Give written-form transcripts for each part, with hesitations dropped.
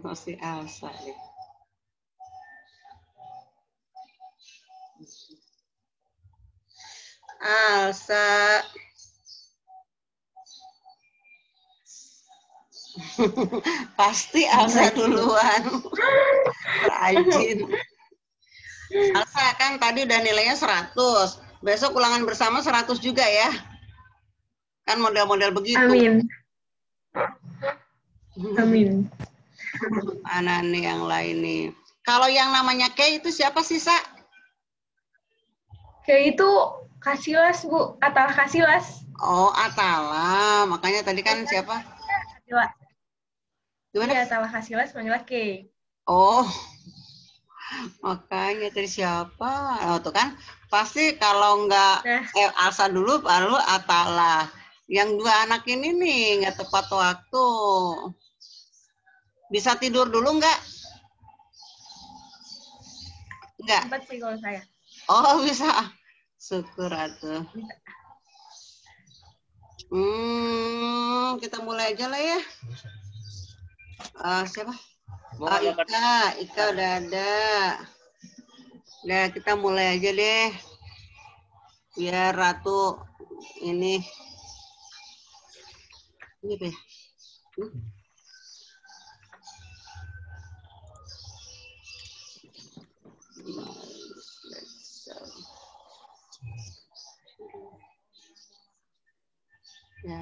Pasti Elsa deh. Elsa. Pasti Elsa duluan. Rajin. Elsa kan tadi udah nilainya 100. Besok ulangan bersama 100 juga ya. Kan model-model begitu. Amin. Amin. Mana nih yang lain nih? Kalau yang namanya K itu siapa sih, Sa? Kayak itu Kasilas, Bu. Atala Kasilas. Oh, Atala. Makanya tadi kan siapa? Kasilas. Gimana? Iya, Atala Kasilas manggilnya K. Oh, makanya tadi siapa? Oh, tuh kan. Pasti kalau nggak Alsa dulu, baru Atala. Yang dua anak ini nih nggak tepat waktu. Bisa tidur dulu nggak? Nggak. Sempat sih kalau saya. Oh, bisa. Syukur atuh. Bisa. Kita mulai aja lah ya. Siapa? Ika udah ada. Udah, kita mulai aja deh. Biar Ratu ini deh. Ya.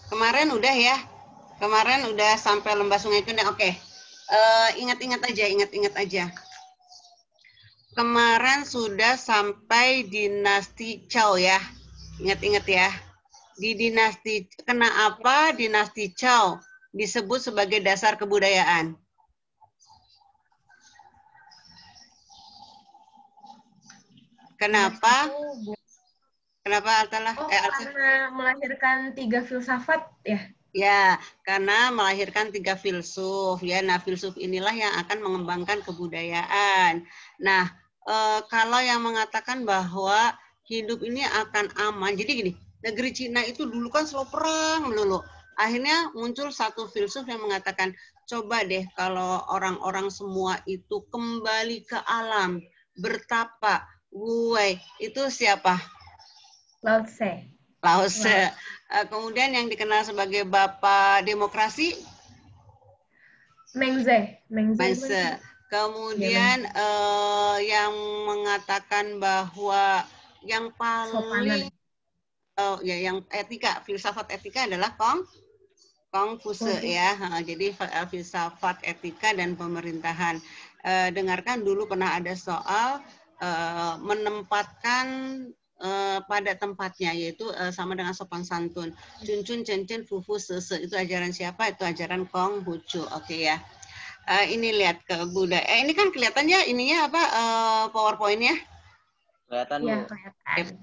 Kemarin udah ya. Kemarin udah sampai Lembah Sungai Kendeng. Oke. Ingat-ingat aja. Kemarin sudah sampai dinasti Chow ya. Ingat-ingat ya. Di dinasti, kenapa dinasti Chow disebut sebagai dasar kebudayaan? Kenapa? Kenapa Atala? Karena melahirkan 3 filsafat ya? Ya, karena melahirkan 3 filsuf ya. Nah, filsuf inilah yang akan mengembangkan kebudayaan. Nah, kalau yang mengatakan bahwa hidup ini akan aman, jadi gini, negeri Cina itu dulu kan selalu perang melulu. Akhirnya muncul satu filsuf yang mengatakan, coba deh kalau orang-orang semua itu kembali ke alam, bertapa, Wu-wei, itu siapa? Lao Tse. Lao Tse. Kemudian yang dikenal sebagai Bapak Demokrasi? Meng Tse. Kemudian yang mengatakan bahwa yang paling yang etika, filsafat etika adalah Kongfusi ya. Jadi filsafat etika dan pemerintahan. Dengarkan dulu pernah ada soal menempatkan pada tempatnya, yaitu sama dengan sopan santun. Cuncun cencen fufu sese, itu ajaran siapa? Itu ajaran Konghucu. Oke ya. Ini lihat ke budaya. Ini kan kelihatannya ininya apa PowerPoint-nya? Kelihatan, Bu.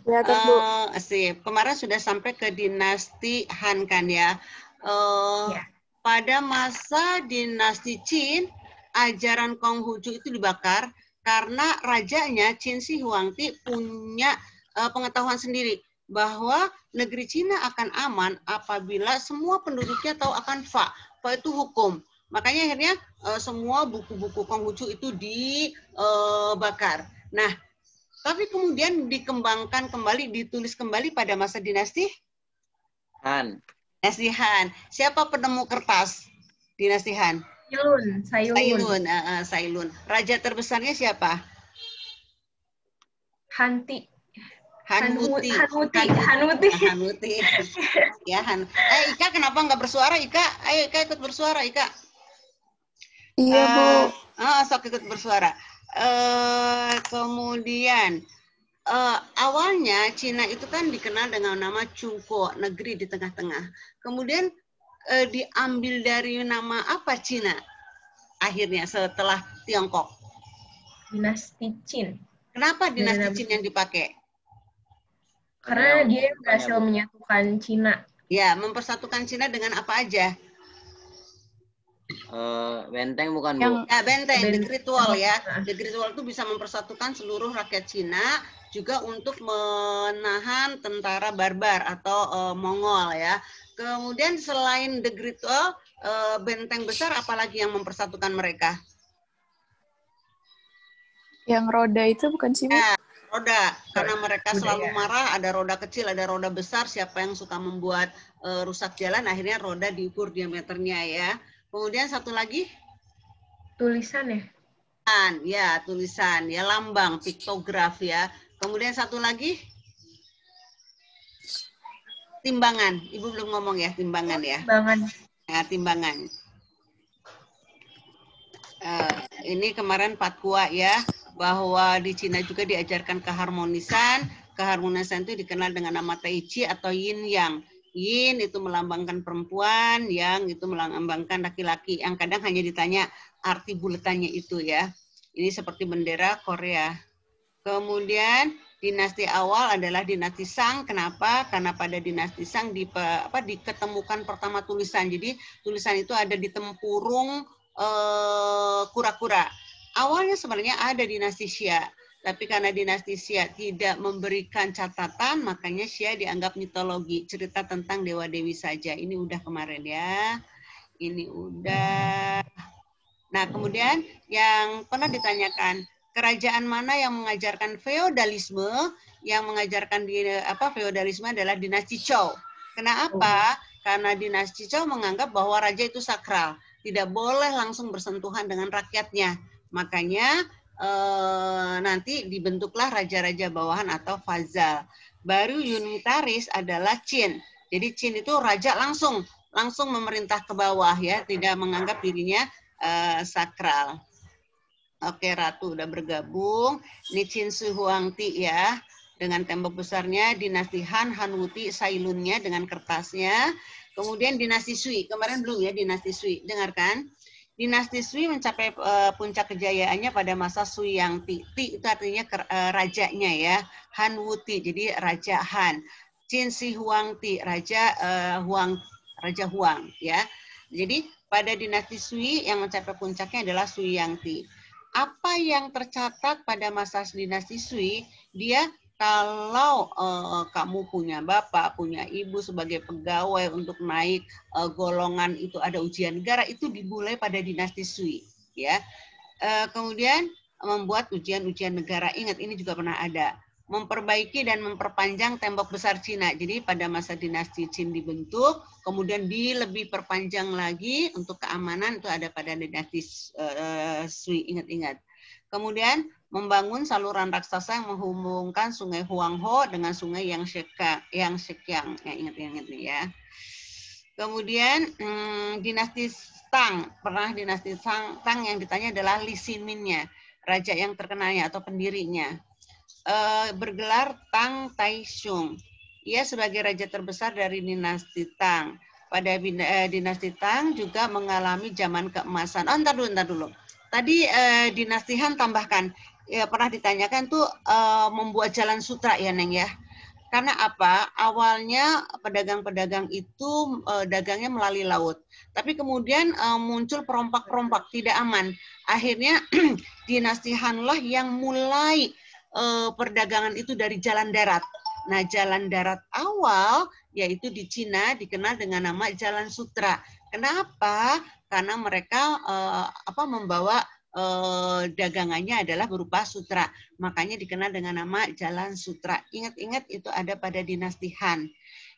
Kelihatan, Bu. Sip. Kemarin sudah sampai ke dinasti Han kan ya. Pada masa dinasti Qin, ajaran Konghucu itu dibakar karena rajanya Qin Shi Huangdi punya pengetahuan sendiri bahwa negeri Cina akan aman apabila semua penduduknya tahu akan Fa. Fa itu hukum. Makanya akhirnya semua buku-buku Konghucu itu dibakar. Nah, tapi kemudian dikembangkan kembali, ditulis kembali pada masa dinasti Han. Dinasti Han. Siapa penemu kertas dinasti Han? Sailun. Raja terbesarnya siapa? Hanuti. Ya, Han. Ika kenapa nggak bersuara, Ika? Ayo Ika ikut bersuara, Ika. Iya, Bu. Sok ikut bersuara. Kemudian awalnya Cina itu kan dikenal dengan nama Chungko, negeri di tengah-tengah. Kemudian diambil dari nama apa Cina? Akhirnya setelah Tiongkok. Dinasti Qin. Kenapa dinasti Qin yang dipakai? Karena dia berhasil menyatukan Cina. Ya, mempersatukan Cina dengan apa aja? Benteng bukan, Bu? Ya, benteng, the Great Wall ya. The Great Wall itu bisa mempersatukan seluruh rakyat Cina, juga untuk menahan tentara barbar atau Mongol ya. Kemudian selain the Great Wall, benteng besar apalagi yang mempersatukan mereka? Yang roda itu bukan sih, Bu? Ya, roda. Karena mereka selalu marah, ada roda kecil, ada roda besar. Siapa yang suka membuat rusak jalan, akhirnya roda diukur diameternya ya. Kemudian satu lagi? Tulisan ya? Ya, tulisan. Ya, lambang, piktograf ya. Kemudian satu lagi? Timbangan. Ibu belum ngomong ya, timbangan ya. Timbangan. Ya, timbangan. Ini kemarin Patkua ya, bahwa di Cina juga diajarkan keharmonisan. Keharmonisan itu dikenal dengan nama Tai Chi atau Yin Yang. Yin itu melambangkan perempuan, Yang itu melambangkan laki-laki. Yang kadang hanya ditanya arti buletannya itu ya. Ini seperti bendera Korea. Kemudian dinasti awal adalah dinasti Shang. Kenapa? Karena pada dinasti Shang diketemukan pertama tulisan. Jadi tulisan itu ada di tempurung kura-kura. Awalnya sebenarnya ada dinasti Xia, tapi karena dinasti Xia tidak memberikan catatan, makanya Xia dianggap mitologi, cerita tentang dewa-dewi saja. Ini udah kemarin ya. Ini udah. Nah, kemudian yang pernah ditanyakan, kerajaan mana yang mengajarkan feodalisme? Yang mengajarkan feodalisme adalah dinasti Zhou. Kenapa? Karena dinasti Zhou menganggap bahwa raja itu sakral, tidak boleh langsung bersentuhan dengan rakyatnya. Makanya nanti dibentuklah raja-raja bawahan atau fazal. Baru unitaris adalah Qin. Jadi Qin itu raja langsung memerintah ke bawah ya, tidak menganggap dirinya sakral. Oke, Ratu udah bergabung. Ini Qin Shi Huangdi ya, dengan tembok besarnya. Dinasti Han, Han Wuti, Sailunnya dengan kertasnya. Kemudian dinasti Sui, kemarin belum ya dinasti Sui, dengarkan. Dinasti Sui mencapai puncak kejayaannya pada masa Sui Yang Ti. Ti itu artinya rajanya ya. Han Wuti, jadi Raja Han. Qin Shi Huangdi, Raja Huang ya. Jadi pada dinasti Sui yang mencapai puncaknya adalah Sui Yang Ti. Apa yang tercatat pada masa dinasti Sui, dia kalau kamu punya bapak, punya ibu sebagai pegawai untuk naik golongan itu ada ujian negara, itu dimulai pada dinasti Sui. Ya. Kemudian membuat ujian-ujian negara. Ingat, ini juga pernah ada. Memperbaiki dan memperpanjang tembok besar Cina. Jadi pada masa dinasti Qin dibentuk, kemudian lebih perpanjang lagi untuk keamanan, itu ada pada dinasti Sui, ingat-ingat. Kemudian membangun saluran raksasa yang menghubungkan sungai Huanghe dengan sungai Yangtze-Kiang. Ya, ingat-ingat ya. Kemudian dinasti Tang, pernah dinasti Tang yang ditanya adalah Li Ximinnya, raja yang terkenalnya atau pendirinya. Bergelar Tang Taishung. Ia sebagai raja terbesar dari dinasti Tang. Pada dinasti Tang juga mengalami zaman keemasan. Oh, entar dulu. Tadi dinasti Han tambahkan, ya, pernah ditanyakan tuh membuat jalan sutra ya, Neng ya. Karena apa? Awalnya pedagang-pedagang itu dagangnya melalui laut. Tapi kemudian muncul perompak-perompak tidak aman. Akhirnya dinasti Han lah yang mulai perdagangan itu dari jalan darat. Nah, jalan darat awal yaitu di Cina dikenal dengan nama Jalan Sutra. Kenapa? Karena mereka membawa dagangannya adalah berupa sutra. Makanya dikenal dengan nama Jalan Sutra. Ingat-ingat itu ada pada dinasti Han.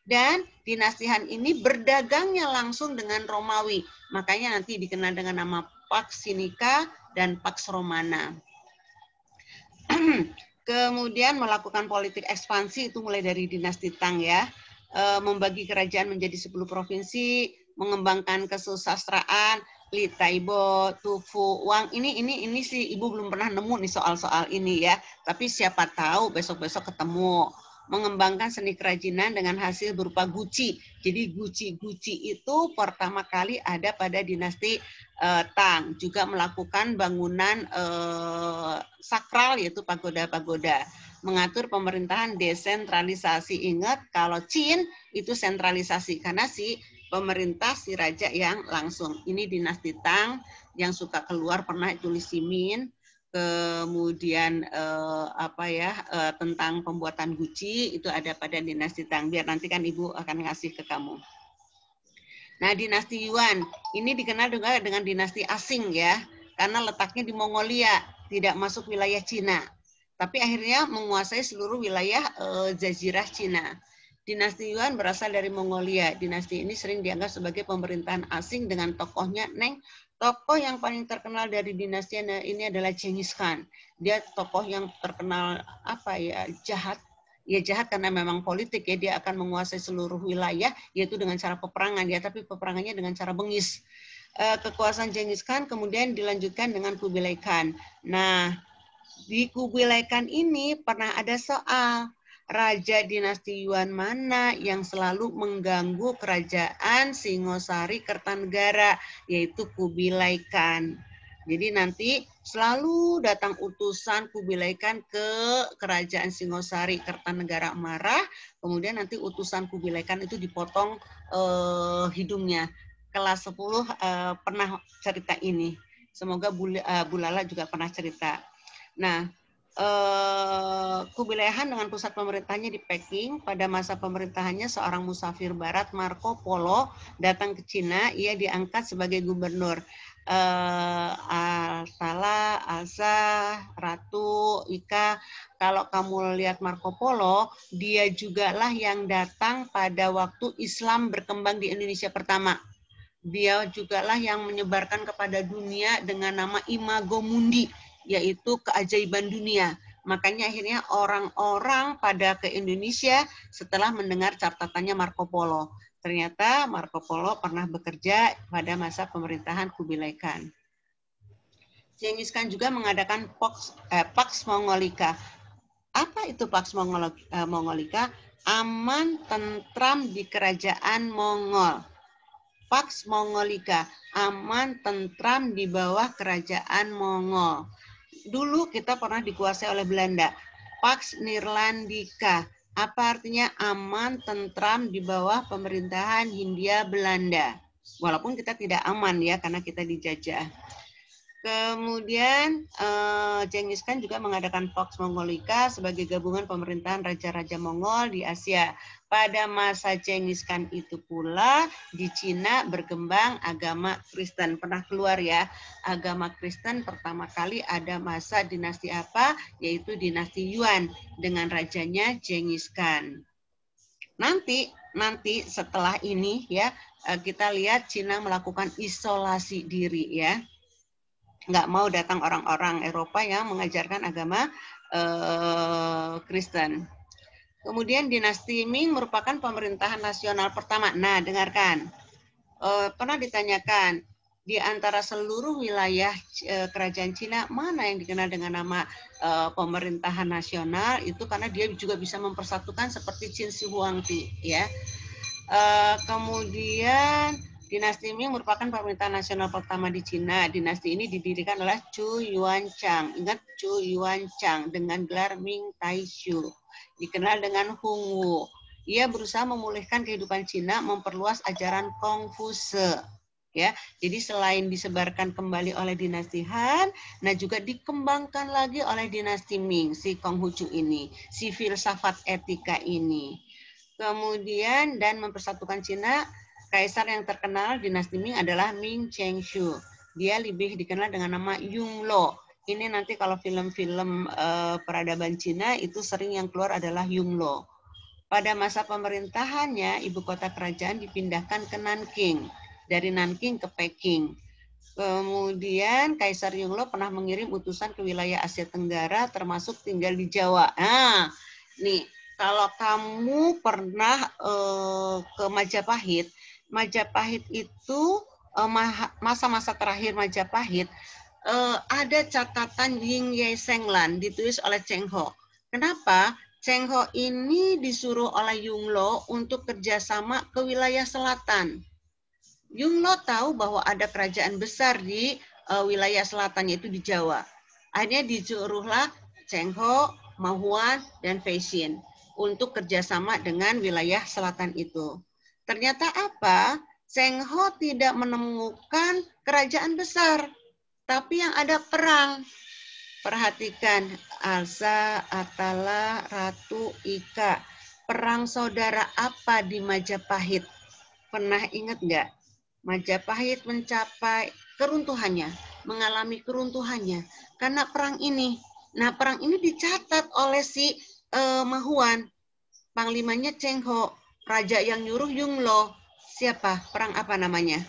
Dan dinasti Han ini berdagangnya langsung dengan Romawi. Makanya nanti dikenal dengan nama Pax Sinica dan Pax Romana. Kemudian melakukan politik ekspansi itu mulai dari dinasti Tang ya. Membagi kerajaan menjadi 10 provinsi, mengembangkan kesusastraan, Li Taibo, Tufu, Wang. Ini sih Ibu belum pernah nemu nih soal-soal ini ya. Tapi siapa tahu besok-besok ketemu. Mengembangkan seni kerajinan dengan hasil berupa guci. Jadi guci itu pertama kali ada pada dinasti Tang. Juga melakukan bangunan sakral yaitu pagoda-pagoda. Mengatur pemerintahan desentralisasi. Ingat kalau Qin itu sentralisasi karena si pemerintah si raja yang langsung. Ini dinasti Tang yang suka keluar pernah tulis Simin. Kemudian tentang pembuatan guci itu ada pada dinasti Tang. Biar nanti kan Ibu akan ngasih ke kamu. Nah, dinasti Yuan ini dikenal juga dengan dinasti asing ya, karena letaknya di Mongolia, tidak masuk wilayah Cina. Tapi akhirnya menguasai seluruh wilayah Jazirah Cina. Dinasti Yuan berasal dari Mongolia. Dinasti ini sering dianggap sebagai pemerintahan asing dengan tokohnya tokoh yang paling terkenal dari dinasti ini adalah Genghis Khan. Dia tokoh yang terkenal jahat. Ya jahat karena memang politik ya, dia akan menguasai seluruh wilayah yaitu dengan cara peperangan ya, tapi peperangannya dengan cara bengis. Kekuasaan Genghis Khan kemudian dilanjutkan dengan Kubilai Khan. Nah, di Kubilai Khan ini pernah ada soal raja dinasti Yuan mana yang selalu mengganggu kerajaan Singosari Kertanegara, yaitu Kubilai Khan. Jadi nanti selalu datang utusan Kubilai Khan ke kerajaan Singosari Kertanegara marah, kemudian nanti utusan Kubilai Khan itu dipotong hidungnya. Kelas 10 pernah cerita ini. Semoga Bu Lala juga pernah cerita. Nah, Kubilai Khan dengan pusat pemerintahannya di Peking. Pada masa pemerintahannya seorang musafir barat Marco Polo datang ke Cina. Ia diangkat sebagai gubernur. Al-Tala, Alza, Ratu, Ika. Kalau kamu lihat Marco Polo, dia jugalah yang datang pada waktu Islam berkembang di Indonesia pertama. Dia jugalah yang menyebarkan kepada dunia dengan nama Imago Mundi, yaitu keajaiban dunia. Makanya akhirnya orang-orang pada ke Indonesia setelah mendengar catatannya Marco Polo. Ternyata Marco Polo pernah bekerja pada masa pemerintahan Kubilai Khan. Genghis Khan juga mengadakan Pax Mongolica. Apa itu Pax Mongolica? Aman tentram di kerajaan Mongol. Pax Mongolica, aman tentram di bawah kerajaan Mongol. Dulu kita pernah dikuasai oleh Belanda. Pax Nirlandica, apa artinya aman tentram di bawah pemerintahan Hindia Belanda. Walaupun kita tidak aman ya karena kita dijajah. Kemudian Genghis Khan juga mengadakan Pax Mongolica sebagai gabungan pemerintahan raja-raja Mongol di Asia. Pada masa Genghis Khan itu pula di Cina berkembang agama Kristen. Pernah keluar ya, agama Kristen pertama kali ada masa dinasti apa? Yaitu dinasti Yuan dengan rajanya Genghis Khan. Nanti setelah ini ya kita lihat Cina melakukan isolasi diri ya. Nggak mau datang orang-orang Eropa yang mengajarkan agama Kristen. Kemudian dinasti Ming merupakan pemerintahan nasional pertama. Nah, dengarkan. Pernah ditanyakan, di antara seluruh wilayah kerajaan Cina, mana yang dikenal dengan nama pemerintahan nasional? Itu karena dia juga bisa mempersatukan seperti Qin Shi Huangdi. Ya. Kemudian dinasti Ming merupakan pemerintahan nasional pertama di Cina. Dinasti ini didirikan oleh Chu Yuanchang. Ingat Chu Yuanchang dengan gelar Ming Taishu. Dikenal dengan Hung Wu. Ia berusaha memulihkan kehidupan Cina, memperluas ajaran Konghucu. Ya, jadi selain disebarkan kembali oleh dinasti Han, nah juga dikembangkan lagi oleh dinasti Ming, si Konghucu ini, si filsafat etika ini. Kemudian dan mempersatukan Cina, kaisar yang terkenal dinasti Ming adalah Ming Chengshu. Dia lebih dikenal dengan nama Yongle. Ini nanti kalau film-film peradaban Cina itu sering yang keluar adalah Yongle. Pada masa pemerintahannya, ibu kota kerajaan dipindahkan ke Nanking. Dari Nanking ke Peking. Kemudian Kaisar Yongle pernah mengirim utusan ke wilayah Asia Tenggara termasuk tinggal di Jawa. Nah, nih kalau kamu pernah ke Majapahit, Majapahit itu masa-masa terakhir Majapahit ada catatan Ying Ye Senglan ditulis oleh Cheng Ho. Kenapa? Cheng Ho ini disuruh oleh Yongle untuk kerjasama ke wilayah selatan. Yongle tahu bahwa ada kerajaan besar di wilayah selatan yaitu di Jawa. Akhirnya disuruhlah Cheng Ho, Ma Huan, dan Fei Xin untuk kerjasama dengan wilayah selatan itu. Ternyata apa? Cheng Ho tidak menemukan kerajaan besar, tapi yang ada perang. Perhatikan, Alsa, Atala, Ratu, Ika. Perang saudara apa di Majapahit? Pernah ingat nggak? Majapahit mencapai keruntuhannya, mengalami keruntuhannya karena perang ini. Nah, perang ini dicatat oleh si Mahuan. Panglimanya Cheng Ho. Raja yang nyuruh Yunglo. Siapa? Perang apa namanya?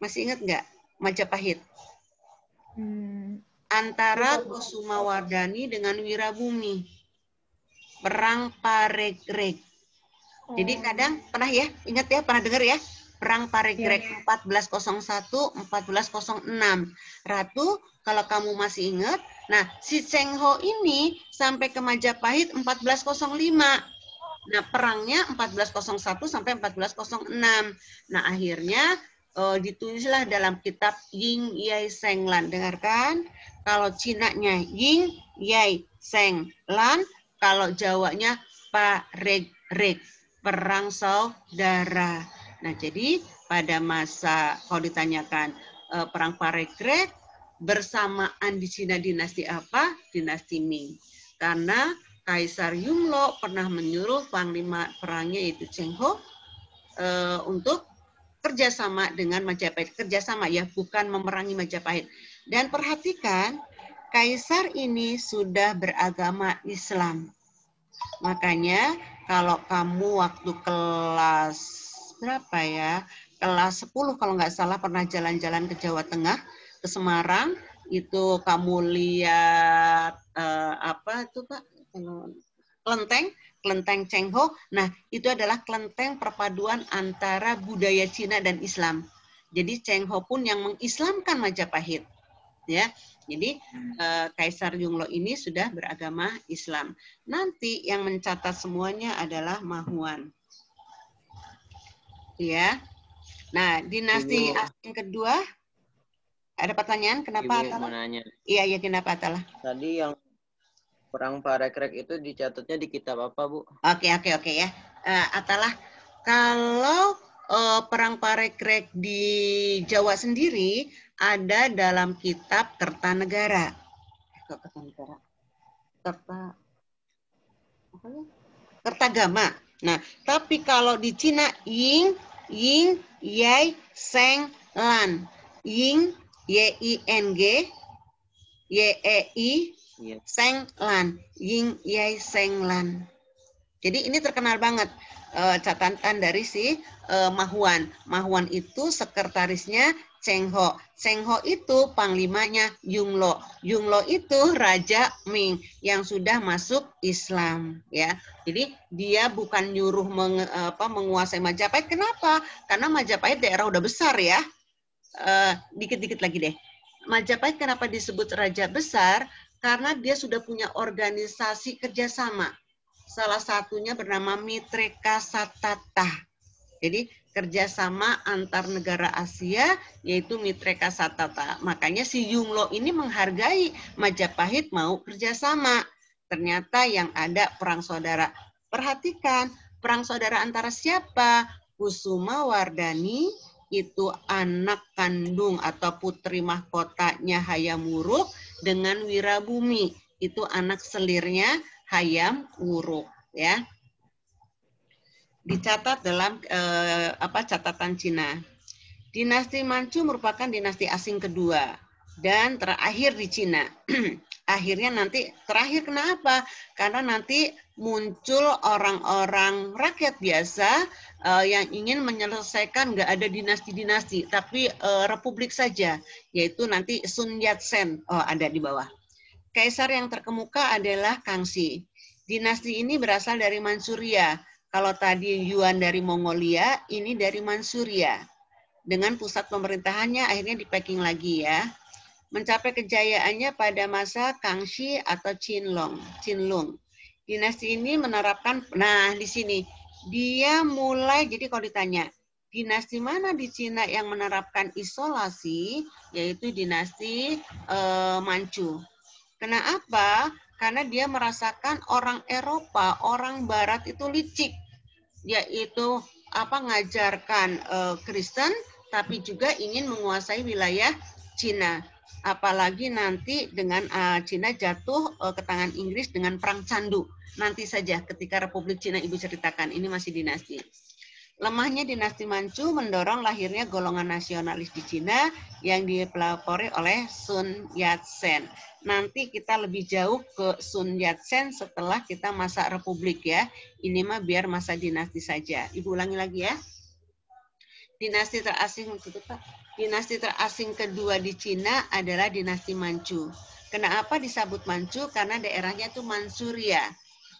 Masih ingat nggak? Majapahit. Antara Kusumawardhani dengan Wirabumi. Perang Paregreg. Jadi kadang pernah ya, ingat ya, pernah dengar ya? Perang Paregreg 1401, 1406. Ratu, kalau kamu masih ingat, nah si Cheng Ho ini sampai ke Majapahit 1405. Nah, perangnya 1401 sampai 1406. Nah, akhirnya ditulislah dalam kitab Ying Yai Seng Lan. Dengarkan, kalau Cina-nya Ying Yai Seng Lan, kalau Jawanya Paregreg, perang saudara. Nah, jadi pada masa kalau ditanyakan perang Paregreg bersamaan di Cina dinasti apa? Dinasti Ming. Karena Kaisar Yumlo pernah menyuruh panglima perangnya yaitu Cheng Ho untuk kerjasama dengan Majapahit. Kerjasama ya, bukan memerangi Majapahit. Dan perhatikan, Kaisar ini sudah beragama Islam. Makanya kalau kamu waktu kelas berapa ya? Kelas 10 kalau nggak salah pernah jalan-jalan ke Jawa Tengah, ke Semarang, itu kamu lihat apa itu Pak? Kelenteng Cheng Ho. Nah, itu adalah kelenteng perpaduan antara budaya Cina dan Islam. Jadi Cheng Ho pun yang mengislamkan Majapahit. Ya. Jadi Kaisar Yunglo ini sudah beragama Islam. Nanti yang mencatat semuanya adalah Mahuan. Ya. Nah, dinasti Asing kedua ada pertanyaan kenapa Ibu mau nanya. Iya, kenapa Atala? Tadi yang perang Parekrek itu dicatatnya di kitab apa, Bu? Oke ya. Atala, kalau perang Parekrek di Jawa sendiri ada dalam kitab Kertanegara. Kertagama. Nah, tapi kalau di Cina Ying Yai Seng Lan. Ying Y-I-N-G Y-E-I Seng Lan. Ying Yai Seng Lan. Jadi ini terkenal banget catatan dari si Mahuan. Mahuan itu sekretarisnya Cheng Ho. Cheng Ho itu panglimanya Yunglo. Yunglo itu Raja Ming yang sudah masuk Islam, ya. Jadi dia bukan nyuruh menguasai Majapahit. Kenapa? Karena Majapahit daerah udah besar ya. Dikit-dikit lagi deh. Majapahit kenapa disebut Raja Besar? Karena dia sudah punya organisasi kerjasama. Salah satunya bernama Mitreka Satata. Jadi kerjasama antar negara Asia yaitu Mitreka Satata. Makanya si Yunglo ini menghargai Majapahit mau kerjasama. Ternyata yang ada perang saudara. Perhatikan, perang saudara antara siapa? Kusumawardhani itu anak kandung atau putri mahkotanya Hayam Wuruk dengan Wirabumi. Itu anak selirnya Hayam Wuruk, ya. Dicatat dalam catatan Cina. Dinasti Manchu merupakan dinasti asing kedua dan terakhir di Cina. Akhirnya nanti terakhir kenapa? Karena nanti muncul orang-orang rakyat biasa yang ingin menyelesaikan nggak ada dinasti-dinasti, tapi republik saja, yaitu nanti Sun Yat-sen. Oh, ada di bawah. Kaisar yang terkemuka adalah Kangxi. Dinasti ini berasal dari Manchuria. Kalau tadi Yuan dari Mongolia, ini dari Manchuria. Dengan pusat pemerintahannya akhirnya di Peking lagi ya. Mencapai kejayaannya pada masa Kangxi atau Qinlong. Dinasti ini menerapkan, nah di sini, dia mulai, jadi kalau ditanya, dinasti mana di Cina yang menerapkan isolasi, yaitu dinasti Manchu. Kenapa? Karena dia merasakan orang Eropa, orang Barat itu licik, yaitu ngajarkan Kristen, tapi juga ingin menguasai wilayah Cina. Apalagi nanti dengan Cina jatuh ke tangan Inggris dengan perang candu. Nanti saja ketika Republik Cina Ibu ceritakan, ini masih dinasti. Lemahnya dinasti Manchu mendorong lahirnya golongan nasionalis di Cina yang dipelopori oleh Sun Yat-sen. Nanti kita lebih jauh ke Sun Yat-sen setelah kita masa Republik ya. Ini mah biar masa dinasti saja. Ibu ulangi lagi ya. Dinasti terasing kedua di Cina adalah dinasti Manchu. Kenapa disebut Manchu? Karena daerahnya itu Manchuria.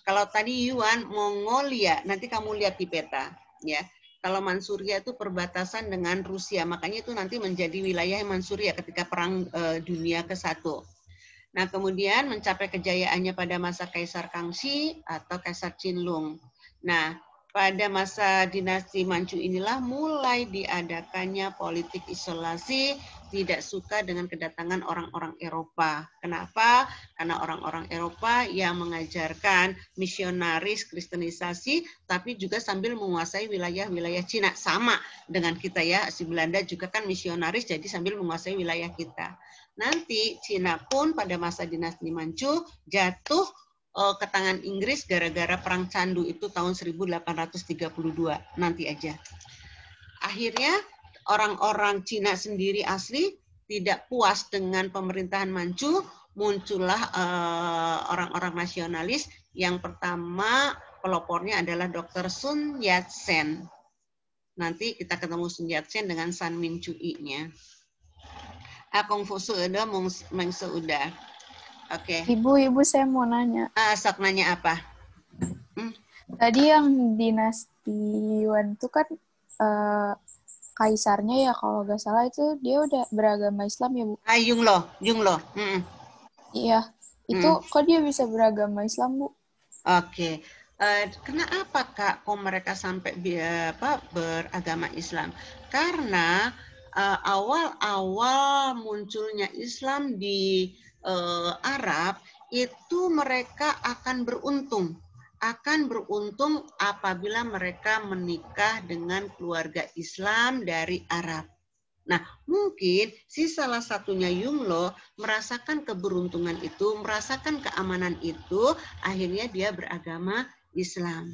Kalau tadi Yuan, Mongolia, nanti kamu lihat di peta. Ya, kalau Manchuria itu perbatasan dengan Rusia, makanya itu nanti menjadi wilayah Manchuria ketika Perang Dunia ke-1. Nah, kemudian mencapai kejayaannya pada masa Kaisar Kangxi atau Kaisar Qinlong. Nah, pada masa dinasti Manchu inilah mulai diadakannya politik isolasi, tidak suka dengan kedatangan orang-orang Eropa. Kenapa? Karena orang-orang Eropa yang mengajarkan misionaris kristenisasi, tapi juga sambil menguasai wilayah-wilayah Cina. Sama dengan kita ya, si Belanda juga kan misionaris, jadi sambil menguasai wilayah kita. Nanti Cina pun pada masa dinasti Manchu jatuh ke tangan Inggris gara-gara perang candu itu tahun 1832 nanti aja. Akhirnya orang-orang Cina sendiri asli tidak puas dengan pemerintahan Manchu, muncullah orang-orang nasionalis. Yang pertama pelopornya adalah Dr. Sun Yat-sen. Nanti kita ketemu Sun Yat-sen dengan San Min Cui-nya. Akong Fusu udah mengse udah. Oke. Ibu, saya mau nanya. Sok nanya apa? Tadi yang dinasti Yuan itu kan kaisarnya ya kalau nggak salah itu dia udah beragama Islam ya Bu? Yunglo. Iya. Itu kok dia bisa beragama Islam Bu? Oke. Kenapa Kak kok mereka sampai beragama Islam? Karena awal-awal munculnya Islam di Arab itu mereka akan beruntung apabila mereka menikah dengan keluarga Islam dari Arab. Nah, mungkin si salah satunya Yunglo merasakan keberuntungan itu, merasakan keamanan itu, akhirnya dia beragama Islam.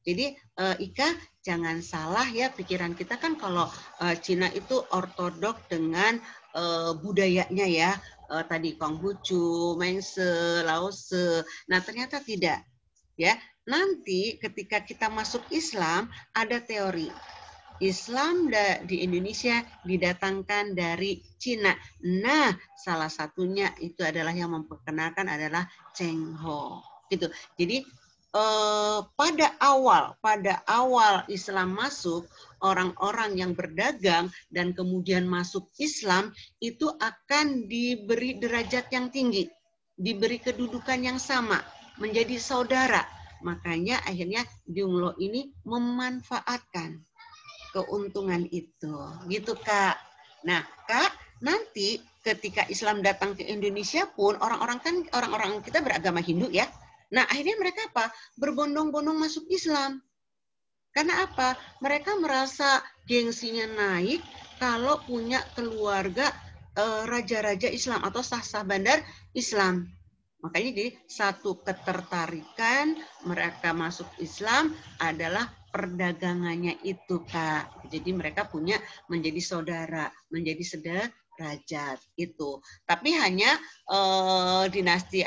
Jadi Ika jangan salah ya, pikiran kita kan kalau Cina itu ortodok dengan budayanya ya, tadi Konghucu, Mengse, Laose. Nah, ternyata tidak. Ya, nanti ketika kita masuk Islam ada teori. Islam di Indonesia didatangkan dari Cina. Nah, salah satunya itu adalah yang memperkenalkan adalah Cheng Ho. Gitu. Jadi pada awal Islam masuk, orang-orang yang berdagang dan kemudian masuk Islam itu akan diberi derajat yang tinggi, diberi kedudukan yang sama, menjadi saudara. Makanya akhirnya Yunglo ini memanfaatkan keuntungan itu, gitu Kak. Nah Kak, nanti ketika Islam datang ke Indonesia pun orang-orang kita beragama Hindu ya. Nah, akhirnya mereka apa? Berbondong-bondong masuk Islam. Karena apa? Mereka merasa gengsinya naik kalau punya keluarga raja-raja Islam atau sah-sah bandar Islam. Makanya jadi satu ketertarikan mereka masuk Islam adalah perdagangannya itu, Kak. Jadi mereka punya menjadi saudara, menjadi sederajat itu. Tapi hanya dinasti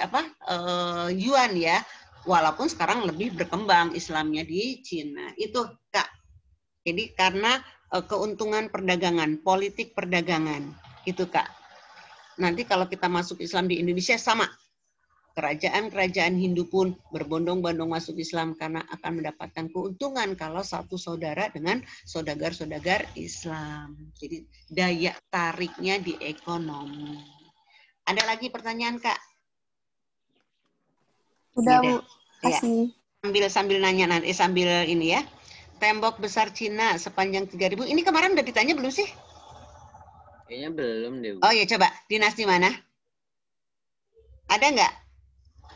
Yuan ya. Walaupun sekarang lebih berkembang Islamnya di Cina. Itu, Kak. Jadi karena keuntungan perdagangan, politik perdagangan. Itu, Kak. Nanti kalau kita masuk Islam di Indonesia sama. Kerajaan-kerajaan Hindu pun berbondong-bondong masuk Islam karena akan mendapatkan keuntungan kalau satu saudara dengan saudagar-saudagar Islam. Jadi daya tariknya di ekonomi. Ada lagi pertanyaan, Kak? Udah, Bu. Kasih. Ya. Sambil nanya nanti, sambil ini ya. Tembok besar Cina sepanjang 3.000. Ini kemarin udah ditanya belum sih? Kayaknya belum deh, Bu. Oh ya, coba. Dinasti mana? Ada nggak?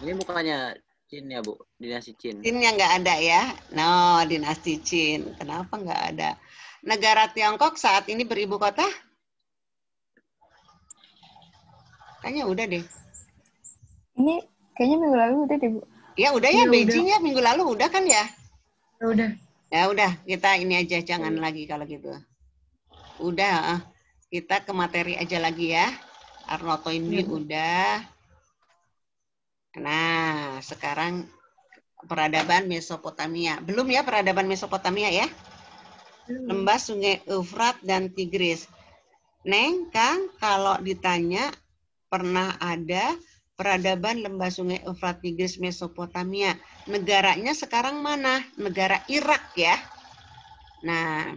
Ini bukannya Qin ya Bu, dinasti Qin. Qinnya nggak ada ya. No, dinasti Qin. Kenapa nggak ada? Negara Tiongkok saat ini beribu kota? Kayaknya udah deh. Ini kayaknya minggu lalu udah deh, Bu. Ya udah ya, Iya, Beijing udah. ya minggu lalu udah kan ya? Ya udah. Ya udah, kita ini aja jangan lagi kalau gitu. Udah, kita ke materi aja lagi ya. Arno Toynbee Iya, Bu. udah. Nah, sekarang peradaban Mesopotamia. Belum ya peradaban Mesopotamia ya? Lembah Sungai Eufrat dan Tigris. Neng, Kang, kalau ditanya pernah ada peradaban Lembah Sungai Eufrat Tigris Mesopotamia. Negaranya sekarang mana? Negara Irak ya. Nah,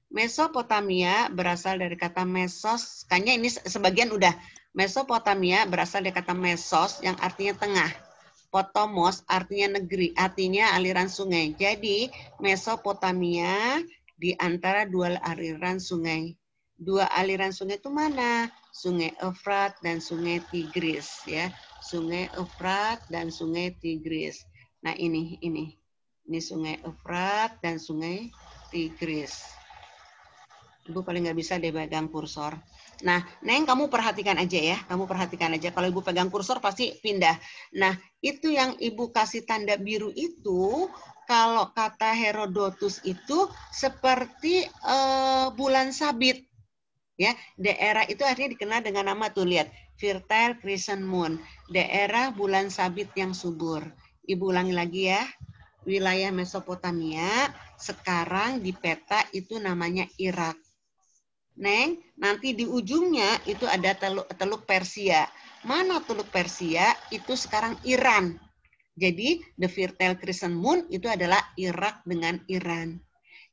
Mesopotamia berasal dari kata mesos. Kayaknya ini sebagian udah. Mesopotamia berasal dari kata mesos yang artinya tengah. Potomos artinya negeri, artinya aliran sungai. Jadi Mesopotamia di antara dua aliran sungai. Dua aliran sungai itu mana? Sungai Eufrat dan Sungai Tigris ya. Sungai Eufrat dan Sungai Tigris. Nah, ini Sungai Eufrat dan Sungai Tigris. Ibu paling nggak bisa deh pegang kursor. Nah, Neng, kamu perhatikan aja ya. Kamu perhatikan aja. Kalau Ibu pegang kursor pasti pindah. Nah, itu yang Ibu kasih tanda biru itu, kalau kata Herodotus itu seperti bulan sabit. Ya, daerah itu artinya dikenal dengan nama tuh lihat, fertile crescent moon, daerah bulan sabit yang subur. Ibu ulangi lagi ya. Wilayah Mesopotamia sekarang di peta itu namanya Irak. Neng, nanti di ujungnya itu ada Teluk Persia. Mana Teluk Persia? Itu sekarang Iran. Jadi, the fertile crescent moon itu adalah Irak dengan Iran.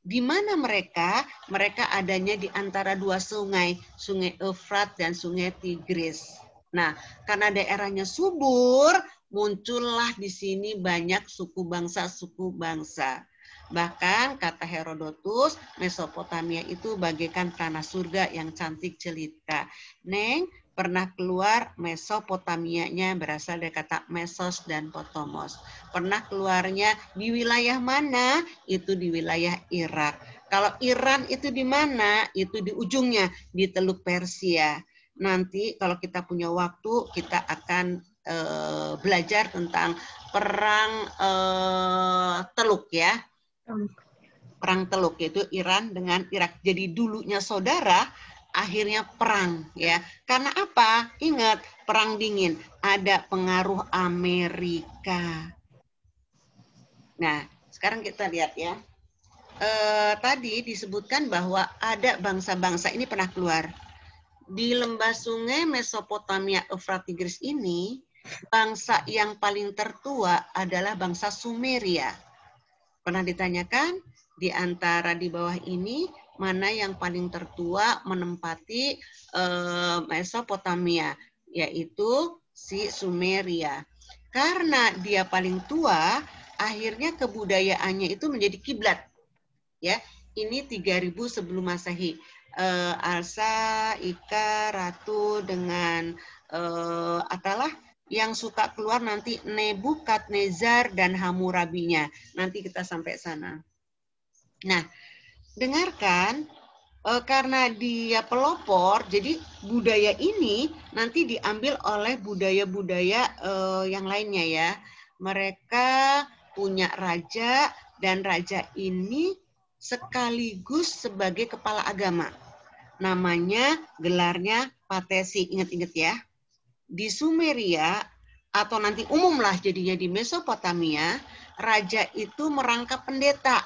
Di mana mereka? Mereka adanya di antara dua sungai, Sungai Eufrat dan Sungai Tigris. Nah, karena daerahnya subur, muncullah di sini banyak suku bangsa. Bahkan kata Herodotus, Mesopotamia itu bagaikan tanah surga yang cantik jelita. Neng, pernah keluar Mesopotamianya berasal dari kata mesos dan potomos. Pernah keluarnya di wilayah mana? Itu di wilayah Irak. Kalau Iran itu di mana? Itu di ujungnya, di Teluk Persia. Nanti kalau kita punya waktu, kita akan belajar tentang perang Teluk ya. Perang Teluk yaitu Iran dengan Irak. Jadi dulunya saudara, akhirnya perang ya. Karena apa? Ingat, perang dingin, ada pengaruh Amerika. Nah, sekarang kita lihat ya. Tadi disebutkan bahwa ada bangsa-bangsa ini pernah keluar. Di lembah sungai Mesopotamia Eufrat Tigris ini, bangsa yang paling tertua adalah bangsa Sumeria. Pernah ditanyakan di antara di bawah ini mana yang paling tertua menempati Mesopotamia, yaitu si Sumeria. Karena dia paling tua, akhirnya kebudayaannya itu menjadi kiblat. Ya, ini 3000 sebelum Masehi. Alsa, Ika, Ratu dengan Atalah yang suka keluar nanti Nebukadnezar dan Hammurabinya. Nanti kita sampai sana. Nah, dengarkan, karena dia pelopor, jadi budaya ini nanti diambil oleh budaya-budaya yang lainnya ya. Mereka punya raja dan raja ini sekaligus sebagai kepala agama. Namanya, gelarnya Patesi. Ingat-ingat ya. Di Sumeria, atau nanti umumlah jadinya di Mesopotamia, raja itu merangkap pendeta.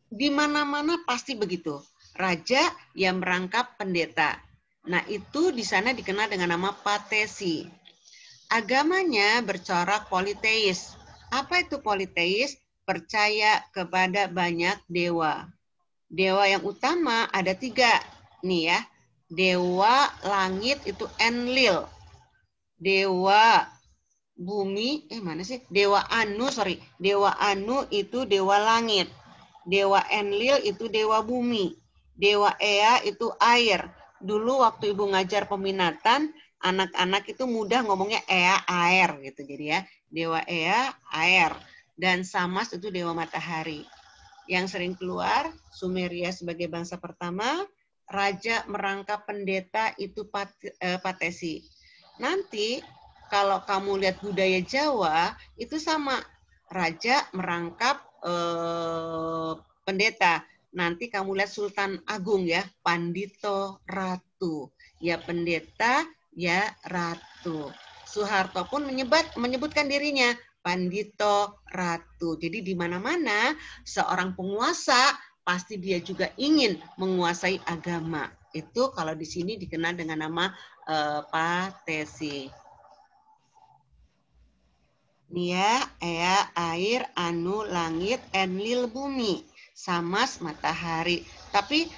Di mana-mana pasti begitu. Raja yang merangkap pendeta. Nah, itu di sana dikenal dengan nama Patesi. Agamanya bercorak politeis. Apa itu politeis? Percaya kepada banyak dewa. Dewa yang utama ada 3. Nih ya. Dewa langit itu Enlil. Dewa bumi, mana sih? Dewa Anu, Dewa Anu itu dewa langit. Dewa Enlil itu dewa bumi. Dewa Ea itu air. Dulu waktu Ibu ngajar peminatan, anak-anak itu mudah ngomongnya Ea, air gitu. Jadi ya, dewa Ea, air. Dan Samas itu dewa matahari. Yang sering keluar, Sumeria sebagai bangsa pertama, raja merangkap pendeta itu Patesi. Nanti kalau kamu lihat budaya Jawa, itu sama. Raja merangkap pendeta. Nanti kamu lihat Sultan Agung ya, Pandito Ratu. Ya pendeta, ya ratu. Soeharto pun menyebutkan dirinya Pandito Ratu. Jadi di mana-mana seorang penguasa pasti dia juga ingin menguasai agama. Itu kalau di sini dikenal dengan nama Patesi. Nia, Ea, air, Anu, langit, Enlil, bumi. Samas, matahari. Tapi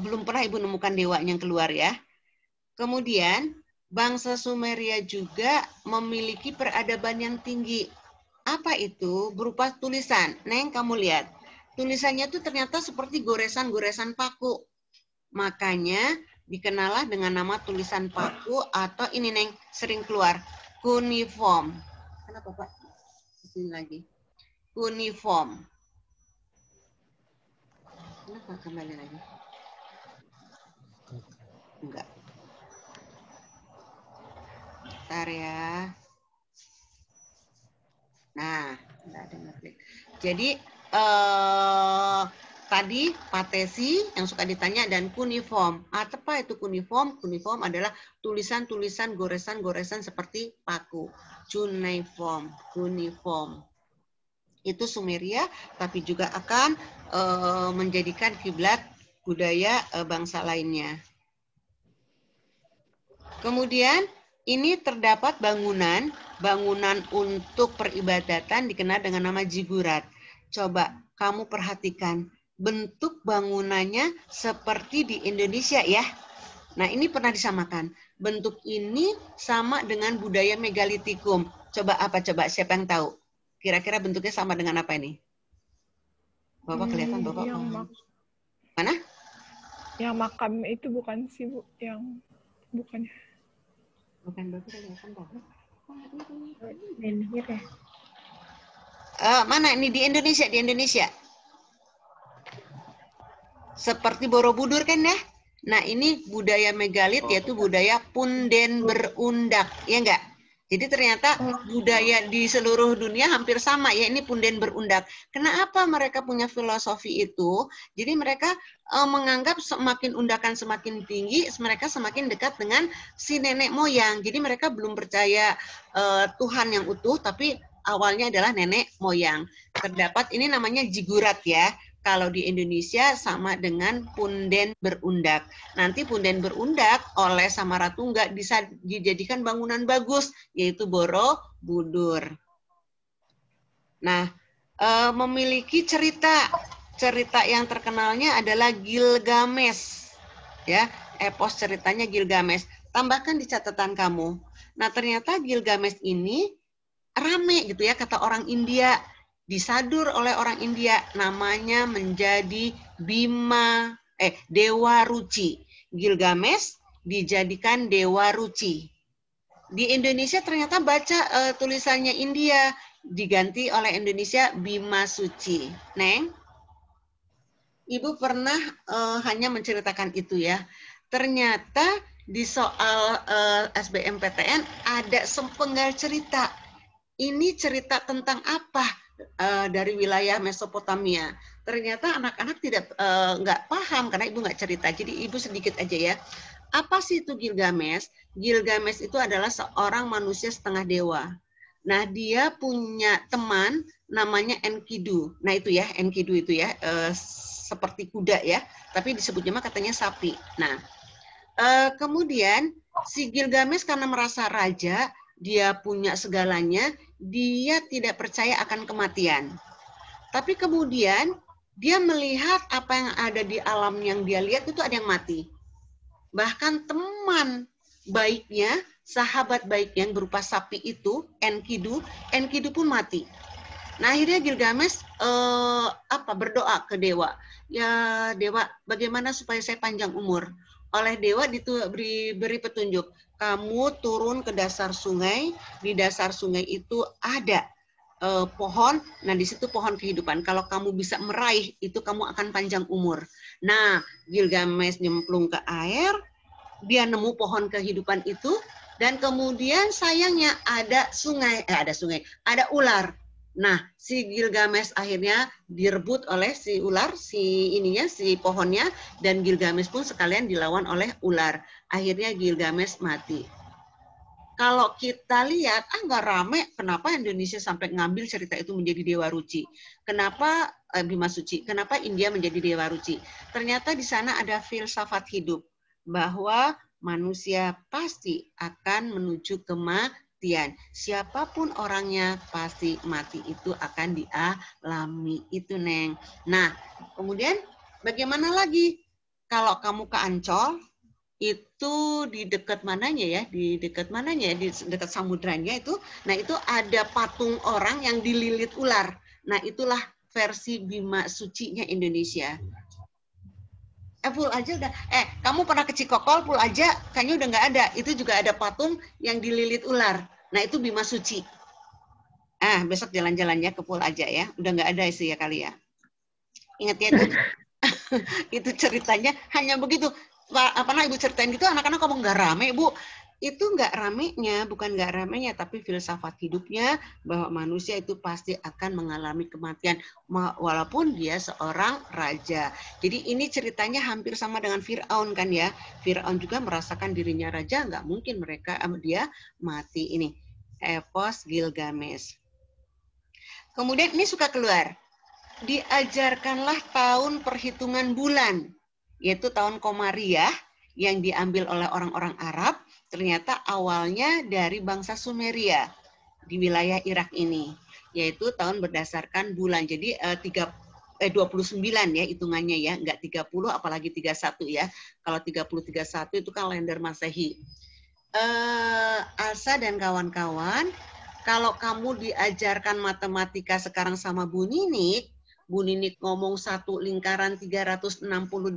belum pernah Ibu nemukan dewanya yang keluar ya. Kemudian, bangsa Sumeria juga memiliki peradaban yang tinggi. Apa itu? Berupa tulisan. Neng, kamu lihat. Tulisannya itu ternyata seperti goresan-goresan paku. Makanya dikenallah dengan nama tulisan paku atau ini Neng, sering keluar. Cuneiform. Kenapa Pak? Sini lagi. Cuneiform. Kenapa kembali lagi? Enggak. Bentar ya. Nah, enggak ada ngeklik. Jadi tadi Patesi yang suka ditanya dan cuneiform. Apa itu cuneiform? Cuneiform adalah tulisan-tulisan goresan-goresan seperti paku. Cuneiform, cuneiform. Itu Sumeria, tapi juga akan menjadikan kiblat budaya bangsa lainnya. Kemudian ini terdapat bangunan untuk peribadatan dikenal dengan nama zigurat. Coba kamu perhatikan bentuk bangunannya seperti di Indonesia ya. Nah ini pernah disamakan. Bentuk ini sama dengan budaya megalitikum. Coba apa? Coba siapa yang tahu? Kira-kira bentuknya sama dengan apa ini? Bapak kelihatan Bapak? Mana? Yang makam itu bukan sih Bu, yang bukan. Bukan Bapak kelihatan Bapak. Mana ini di Indonesia? Di Indonesia. Seperti Borobudur kan ya? Nah ini budaya megalit yaitu budaya punden berundak, ya enggak? Jadi ternyata budaya di seluruh dunia hampir sama ya, ini punden berundak. Kenapa mereka punya filosofi itu? Jadi mereka menganggap semakin undakan semakin tinggi, mereka semakin dekat dengan si nenek moyang. Jadi mereka belum percaya Tuhan yang utuh, tapi awalnya adalah nenek moyang. Terdapat ini namanya zigurat ya. Kalau di Indonesia sama dengan punden berundak. Nanti punden berundak oleh Samaratungga bisa dijadikan bangunan bagus, yaitu Borobudur. Nah, memiliki cerita yang terkenalnya adalah Gilgamesh. Ya, epos ceritanya Gilgamesh. Tambahkan di catatan kamu. Nah, ternyata Gilgamesh ini rame gitu ya, kata orang India. Disadur oleh orang India, namanya menjadi Dewa Ruci. Gilgamesh dijadikan Dewa Ruci. Di Indonesia ternyata baca tulisannya India, diganti oleh Indonesia Bima Suci. Neng, Ibu pernah hanya menceritakan itu ya. Ternyata di soal SBMPTN ada sepenggal cerita. Ini cerita tentang apa? Dari wilayah Mesopotamia. Ternyata anak-anak nggak paham karena Ibu nggak cerita. Jadi Ibu sedikit aja ya. Apa sih itu Gilgamesh? Gilgamesh itu adalah seorang manusia setengah dewa. Nah dia punya teman namanya Enkidu. Nah itu ya Enkidu itu ya seperti kuda ya. Tapi disebutnya mah katanya sapi. Nah kemudian si Gilgamesh karena merasa raja, dia punya segalanya, dia tidak percaya akan kematian. Tapi kemudian dia melihat apa yang ada di alam yang dia lihat itu ada yang mati. Bahkan teman baiknya, sahabat baiknya yang berupa sapi itu, Enkidu pun mati. Nah akhirnya Gilgamesh berdoa ke dewa. Ya dewa, bagaimana supaya saya panjang umur? oleh dewa beri petunjuk. Kamu turun ke dasar sungai, di dasar sungai itu ada pohon, nah di situ pohon kehidupan. Kalau kamu bisa meraih, itu kamu akan panjang umur. Nah, Gilgamesh nyemplung ke air, dia nemu pohon kehidupan itu, dan kemudian sayangnya ada ular. Nah, si Gilgamesh akhirnya direbut oleh si ular, si pohonnya, dan Gilgamesh pun sekalian dilawan oleh ular. Akhirnya Gilgamesh mati. Kalau kita lihat, nggak rame, kenapa Indonesia sampai ngambil cerita itu menjadi Dewa Ruci? Kenapa Bima Suci? Kenapa India menjadi Dewa Ruci? Ternyata di sana ada filsafat hidup, bahwa manusia pasti akan menuju kematian. Siapapun orangnya pasti mati, itu akan dialami. Itu, Neng. Nah, kemudian bagaimana lagi? Kalau kamu ke Ancol, itu di dekat mananya ya? Di dekat samudranya itu. Nah, itu ada patung orang yang dililit ular. Nah, itulah versi Bima Sucinya Indonesia. Full aja udah. Kamu pernah ke Cikokol, full aja kayaknya udah nggak ada. Itu juga ada patung yang dililit ular. Nah, itu Bima Suci. Besok jalan-jalannya ke Full aja ya. Udah nggak ada sih ya kali ya. Ingat ya itu. Itu ceritanya hanya begitu. Pernah Ibu ceritain gitu, anak-anak ngomong nggak rame, Bu. Itu nggak ramenya, bukan nggak ramenya, tapi filsafat hidupnya bahwa manusia itu pasti akan mengalami kematian, walaupun dia seorang raja. Jadi ini ceritanya hampir sama dengan Fir'aun kan ya. Fir'aun juga merasakan dirinya raja, nggak mungkin dia mati. Ini epos Gilgamesh. Kemudian ini suka keluar. Diajarkanlah tahun perhitungan bulan, yaitu tahun Komariah, yang diambil oleh orang-orang Arab, ternyata awalnya dari bangsa Sumeria di wilayah Irak ini, yaitu tahun berdasarkan bulan. Jadi 29 ya hitungannya ya, enggak 30 apalagi 31 ya. Kalau 30-31 itu kan kalender Masehi. Alsa dan kawan-kawan, kalau kamu diajarkan matematika sekarang sama Bu Ninik ngomong satu lingkaran 360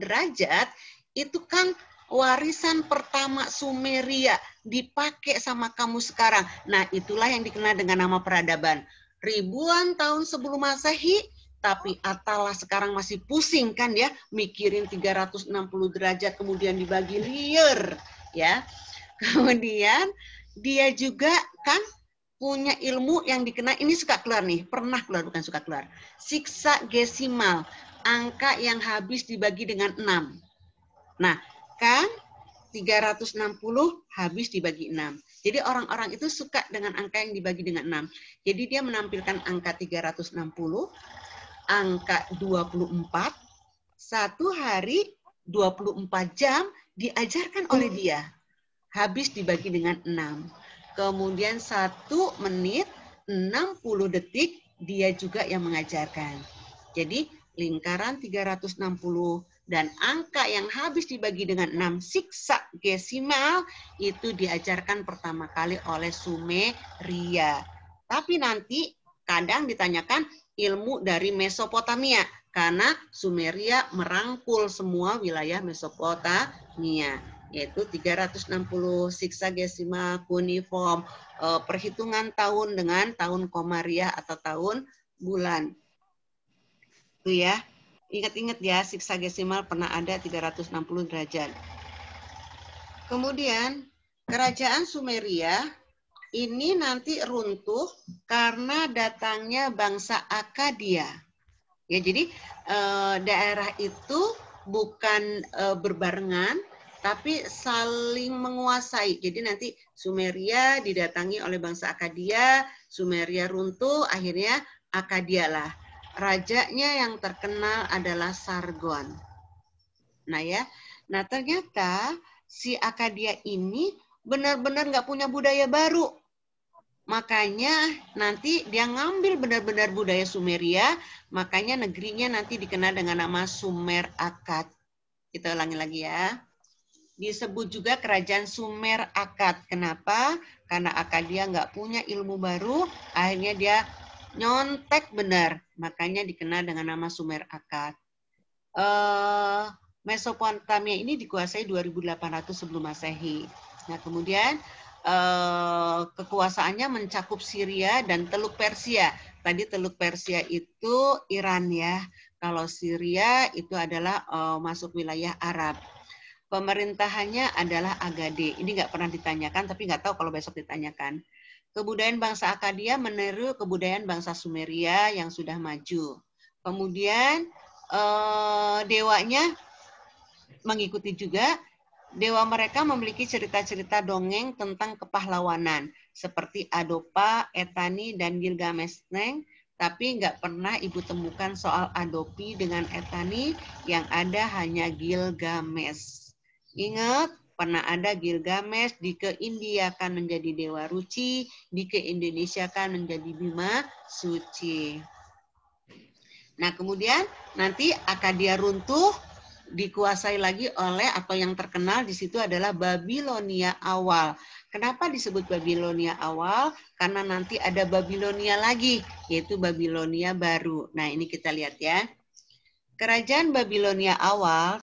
derajat, itu kan warisan pertama Sumeria dipakai sama kamu sekarang. Nah, itulah yang dikenal dengan nama peradaban. Ribuan tahun sebelum Masehi, tapi Atala sekarang masih pusing kan ya, mikirin 360 derajat kemudian dibagi liar ya. Kemudian dia juga kan punya ilmu yang dikenal, ini suka keluar nih, pernah keluar, bukan suka keluar. Seksagesimal, angka yang habis dibagi dengan 6. Nah, kan 360 habis dibagi 6. Jadi orang-orang itu suka dengan angka yang dibagi dengan 6. Jadi dia menampilkan angka 360, angka 24, satu hari 24 jam diajarkan oleh dia. Habis dibagi dengan 6. Kemudian 1 menit 60 detik dia juga yang mengajarkan. Jadi lingkaran 360 dan angka yang habis dibagi dengan 6 seksagesimal itu diajarkan pertama kali oleh Sumeria. Tapi nanti kadang ditanyakan ilmu dari Mesopotamia karena Sumeria merangkul semua wilayah Mesopotamia, yaitu 360 seksagesimal kuniform, perhitungan tahun dengan tahun Komariah atau tahun bulan. Itu ya. Ingat-ingat ya, seksagesimal pernah ada 360 derajat. Kemudian kerajaan Sumeria ini nanti runtuh karena datangnya bangsa Akkadia. Ya, jadi daerah itu bukan berbarengan, tapi saling menguasai. Jadi nanti Sumeria didatangi oleh bangsa Akkadia, Sumeria runtuh, akhirnya Akkadia lah. Rajanya yang terkenal adalah Sargon. Nah ya, nah ternyata si Akkadia ini benar-benar nggak punya budaya baru. Makanya nanti dia ngambil benar-benar budaya Sumeria, makanya negerinya nanti dikenal dengan nama Sumer Akkad. Kita ulangi lagi ya. Disebut juga kerajaan Sumer Akkad. Kenapa? Karena Akkadia nggak punya ilmu baru, akhirnya dia nyontek benar. Makanya dikenal dengan nama Sumer Akkad. Mesopotamia ini dikuasai 2800 sebelum Masehi. Nah, kemudian kekuasaannya mencakup Syria dan Teluk Persia. Tadi Teluk Persia itu Iran ya. Kalau Syria itu adalah masuk wilayah Arab. Pemerintahannya adalah Agade. Ini nggak pernah ditanyakan, tapi nggak tahu kalau besok ditanyakan. Kebudayaan bangsa Akkadia meniru kebudayaan bangsa Sumeria yang sudah maju. Kemudian dewanya mengikuti juga. Dewa mereka memiliki cerita-cerita dongeng tentang kepahlawanan seperti Adopa, Etani, dan Gilgamesneng, tapi nggak pernah ibu temukan soal Adopi dengan Etani, yang ada hanya Gilgamesh. Ingat, pernah ada Gilgamesh, dikeindiakan menjadi Dewa Ruci, dikeindonesiakan menjadi Bima Suci. Nah, kemudian nanti Akkadia runtuh, dikuasai lagi oleh atau yang terkenal di situ adalah Babilonia awal. Kenapa disebut Babilonia awal? Karena nanti ada Babilonia lagi, yaitu Babilonia baru. Nah, ini kita lihat ya. Kerajaan Babilonia awal